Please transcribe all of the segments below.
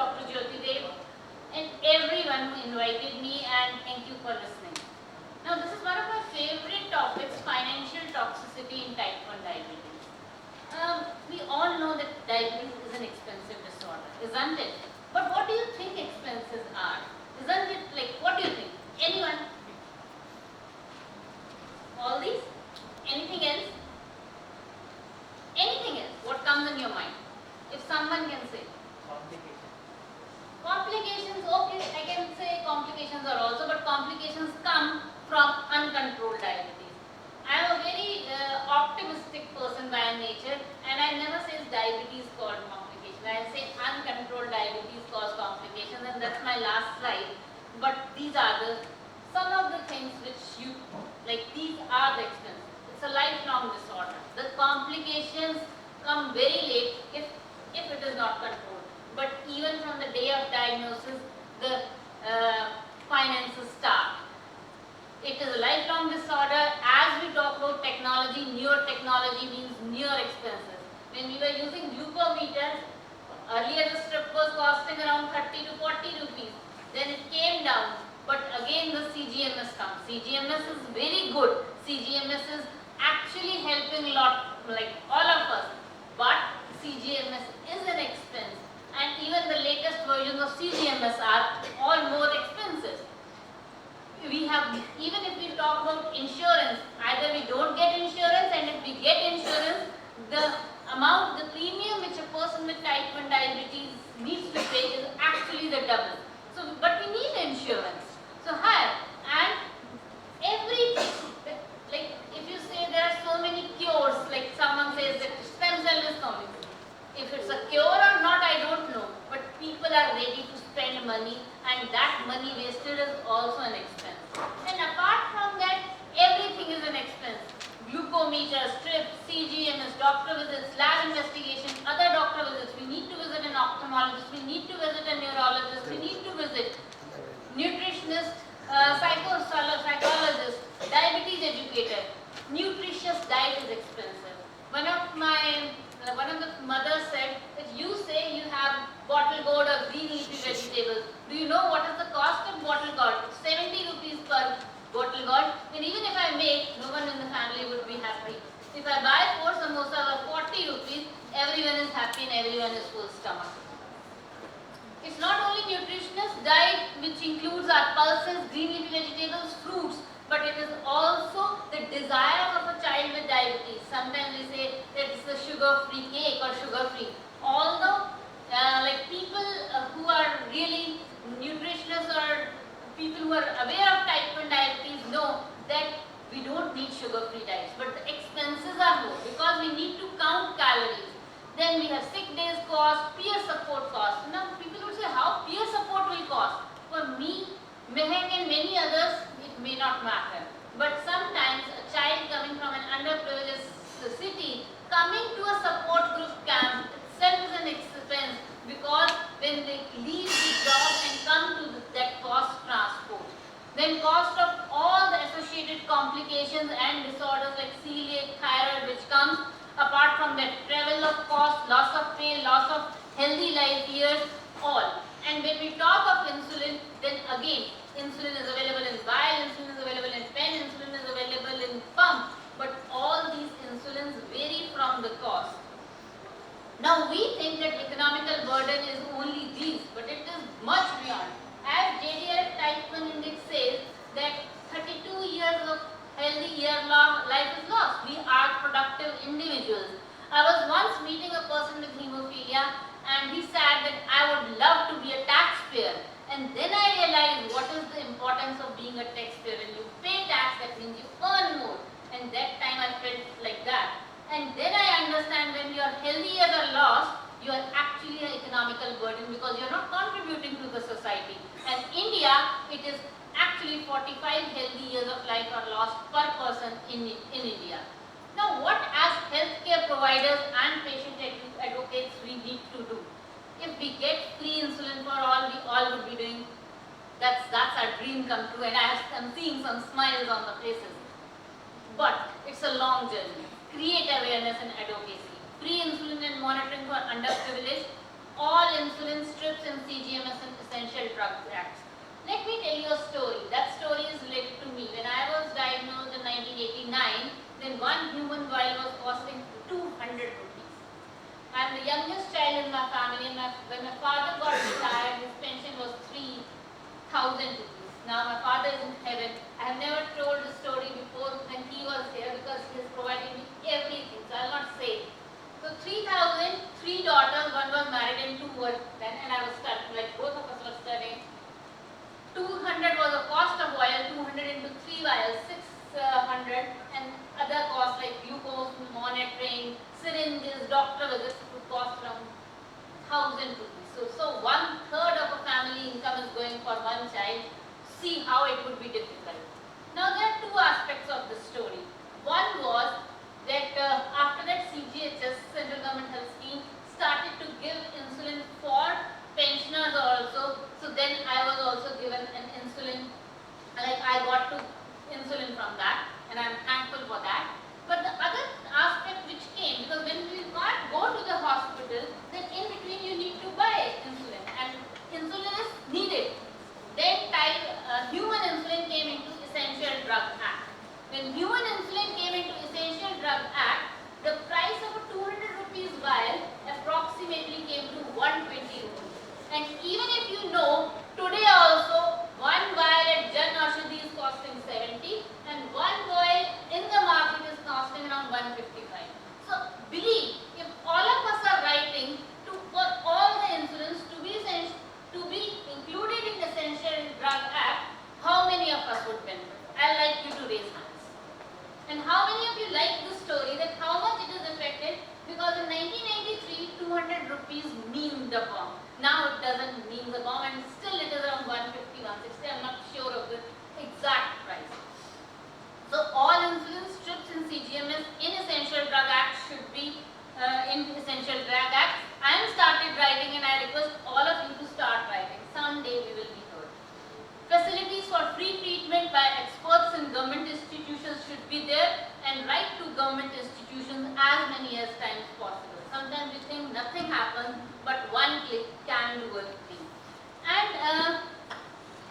Dr. Jyoti and everyone who invited me, and thank you for listening. Now this is one of my favorite topics, financial toxicity in type 1 diabetes. We all know that diabetes is an expensive disorder, isn't it? But what do you think expenses are? Isn't it like, what do you think? Anyone? All these? Anything else? Anything else? What comes in your mind? If someone can say. Complications, okay, I can say complications are also, but complications come from uncontrolled diabetes. I am a very optimistic person by nature, and I never say diabetes cause complications. I say uncontrolled diabetes cause complications, and that's my last slide. But these are some of the things which you, like these are the expenses. It's a lifelong disorder. The complications come very late if it is not controlled. But even from the day of diagnosis, the finances start. It is a lifelong disorder. As we talk about technology, newer technology means newer expenses. When we were using glucometers, earlier the strip was costing around 30 to 40 rupees. Then it came down. But again the CGMS comes. CGMS is very good. CGMS is actually helping a lot, like all of us. But CGMS is an expense. And even the latest versions of CGMS are all more expensive. We have, even if we talk about insurance, either we don't get insurance, and if we get insurance, the amount, the premium which a person with type 1 diabetes needs to pay is actually the double. So, but we need insurance. So higher, and everything, like if you say there are so many cures, like someone says that stem cell is coming. If it's a cure or not, I don't know. But people are ready to spend money, and that money wasted is also an expense. And apart from that, everything is an expense. Glucometer, strips, CGMS, doctor visits, lab investigation, other doctor visits. We need to visit an ophthalmologist, we need to visit a neurologist, we need to visit nutritionist, psychologist, diabetes educator. Nutritious diet is expensive. One of the mothers said, if you say you have bottle gourd or green leafy vegetables, do you know what is the cost of bottle gourd? 70 rupees per bottle gourd. And even if I make, no one in the family would be happy. If I buy 4 samosas or 40 rupees, everyone is happy and everyone is full stomach. It's not only nutritionist diet, which includes our pulses, green leafy vegetables, fruits, but it is also the desire of a child with diabetes. Sometimes we say that it's a sugar-free cake or sugar-free. Although, like people who are really nutritionists or people who are aware of type 1 diabetes know that we don't need sugar-free diets, but the expenses are more because we need to count calories. Then we have sick days cost, peer support cost. Now people would say how peer support will cost. For me, Mehak and many others, it may not matter. But sometimes a child coming from an underprivileged city, coming to a support group camp itself is an expense because when they leave the job and come to that cost transport. Then cost of all the associated complications and disorders like celiac, thyroid which comes apart from that, travel of cost, loss of pay, loss of healthy life years, all. And when we talk of insulin, then again, insulin is available in vial, insulin is available in pen, insulin is available in pump, but all these insulins vary from the cost. Now we think that economical burden is only these, but it is much beyond. As JDF type 1 index says that 32 years of healthy year-long life is lost. We are productive individuals. I was once meeting a person with hemophilia, and he said that I would love to be a taxpayer. And then I realized what is the importance of being a taxpayer. When you pay tax, that means you earn more. And that time I felt like that. And then I understand when your healthy years are lost, you are actually an economical burden because you are not contributing to the society. And India, it is actually 45 healthy years of life are lost per person in India. Now what as healthcare providers and patient advocates we need to do? If we get free insulin for all, we all would be doing, that's our dream come true, and I'm seeing some smiles on the faces. But it's a long journey. Create awareness and advocacy. Free insulin and monitoring for underprivileged, all insulin strips in CGMS and Essential Drugs Acts. Let me tell you a story. That story is related to me. When I was diagnosed in 1989, then one human vial was costing 200 rupees. I am the youngest child in my family, and when my father got retired, his pension was 3,000 rupees. Now my father is in heaven. I have never told the story before when he was here because he has provided me everything, so I will not say. So 3,000, 3 daughters, one was married and 2 were then, and I was studying, like both of us were studying. 200 was the cost of oil, 200 into 3 vials, 600, and other costs like glucose monitoring, syringes, doctor visits would cost around 1,000 rupees. So 1/3 of a family income is going for one child. See how it would be difficult. Now there are 2 aspects of the story. One was that after that CGHS, Central Government Health Scheme, started to give insulin for pensioners also. So then I was also given an insulin, like I got to insulin from that, and I am thankful for that. But the other aspect which came, because when we can't go to the hospital, then in between you need to buy insulin, and insulin is needed. Then human insulin came into Essential Drug Act. When human insulin came into Essential Drug Act, the price of a 200 rupees vial approximately came to 120 rupees. And even if you know, today also one vial at Jan-Aushadhi is costing 70 and one vial in the market is costing around 155. So believe, if all of us are writing for all the insulins to be included in the Essential Drug Act, how many of us would benefit? I'd like you to raise hands. And how many of you like the story that how much it is affected? Because in 1993, 200 rupees means the bomb. Now it doesn't mean the bomb, and still it is around 150, 160. I'm not sure of the exact price. So all insulin strips in CGMS in Essential Drug Act should be in Essential Drug Act. I am started writing, and I request all of you to start writing. Someday we will be heard. Facilities for free treatment by experts in government institutions should be there, and write to government institutions as many as times possible. Sometimes we think nothing happens, but one click can do a thing. And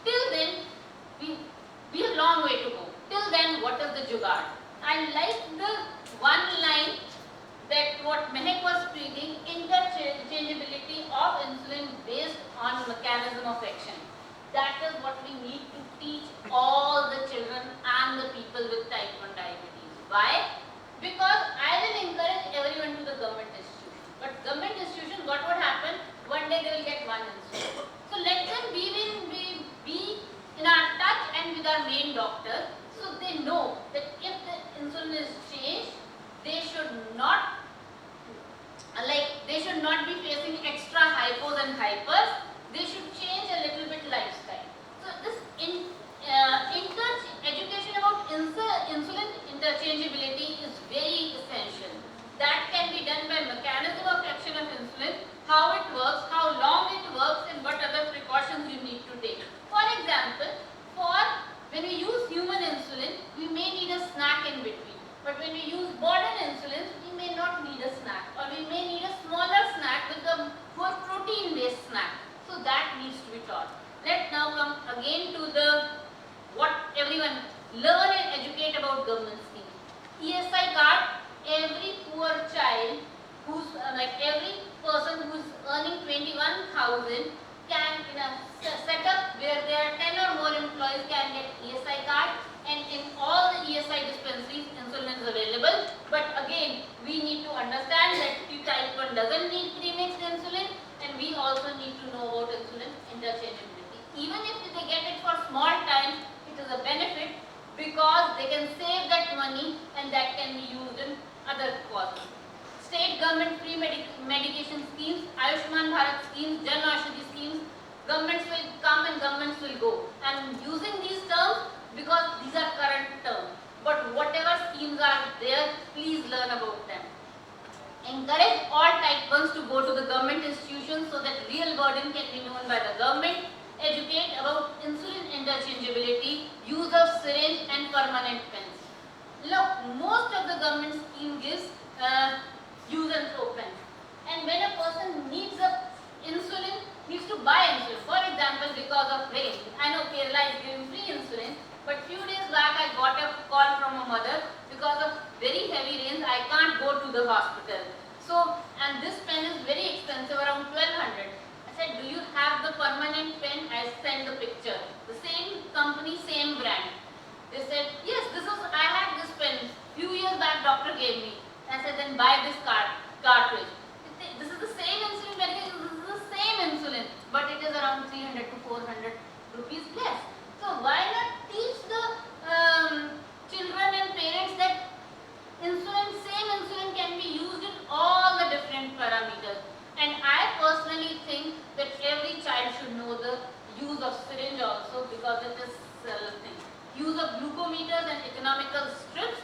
till then, we have a long way to go. Till then, what is the jugaad? I like the one line that what Mehak was speaking, interchangeability of insulin based on mechanism of action. That is what we need to teach all the children and the people with type 1 diabetes. Why? Because I will encourage everyone to the government institution. But government institution, what would happen? One day they will get one insulin. So let them be in our touch and with our main doctor, so they know that if the insulin is changed, they should not be facing extra hypos and hypers. They should change a little bit lifestyle. So this education about insulin interchangeability is very essential. That can be done by mechanism of action of insulin, how it works, how long it works, and what other precautions you need to take. For example, when we use human insulin, we may need a snack in between. But when we use modern insulins, we may not need a snack, or we may need a smaller snack with a more protein-based snack. So that needs to be taught. Let's now come again to what everyone learn and educate about government schemes. ESI card, every poor child every person who's earning 21,000 can in a setup where there are 10 or more employees can get ESI card, and in all the ESI dispensaries insulin is available. But again, we need to understand that type 1 doesn't need premixed insulin, and we also need to know about insulin interchangeability. Even if they get it for small time, it is a benefit because they can save that money and that can be used in other causes. State government free medication schemes, Ayushman Bharat schemes, Jan-Aushadhi schemes, governments will come and governments will go. I am using these terms because these are current terms. But whatever schemes are there, please learn about them. Encourage all type 1s to go to the government institutions so that real burden can be known by the government. Educate about insulin interchangeability, use of syringe and permanent pens. Look, most of the government scheme gives use and throw pens. And when a person needs a because of very heavy rains, I can't go to the hospital. So, and this pen is very expensive, around 1200. I said, do you have the permanent pen? I sent the picture. The same company, same brand. They said, yes, I had this pen. Few years back, doctor gave me. I said, then buy this cartridge. This is the same insulin medication, this is the same insulin, but it is around 300 to 400 rupees less. So why not teach the children and parents that same insulin can be used in all the different parameters. And I personally think that every child should know the use of syringe also, because it is thing. Use of glucometers and economical strips,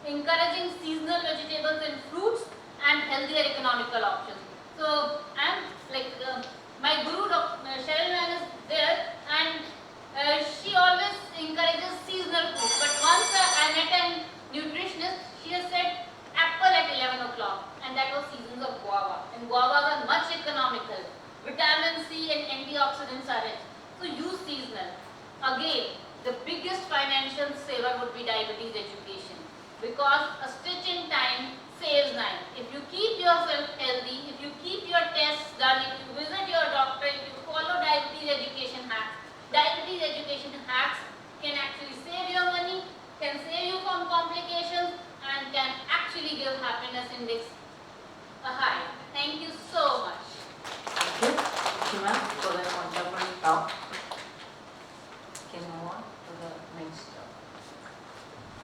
encouraging seasonal vegetables and fruits, and healthier economical options. So I am like my guru Cheryl Mann is there, and she always encourages seasonal food. But once I met a nutritionist, she has said apple at 11 o'clock, and that was seasons of guava. And guavas are much economical. Vitamin C and antioxidants are rich. So use seasonal. Again, the biggest financial saver would be diabetes education, because a stitch in time saves 9. If you keep yourself healthy, if you keep your tests done, if you visit your doctor, if you follow diabetes education hacks can actually save your money, can save you from complications, and can actually give happiness index a high. Thank you so much.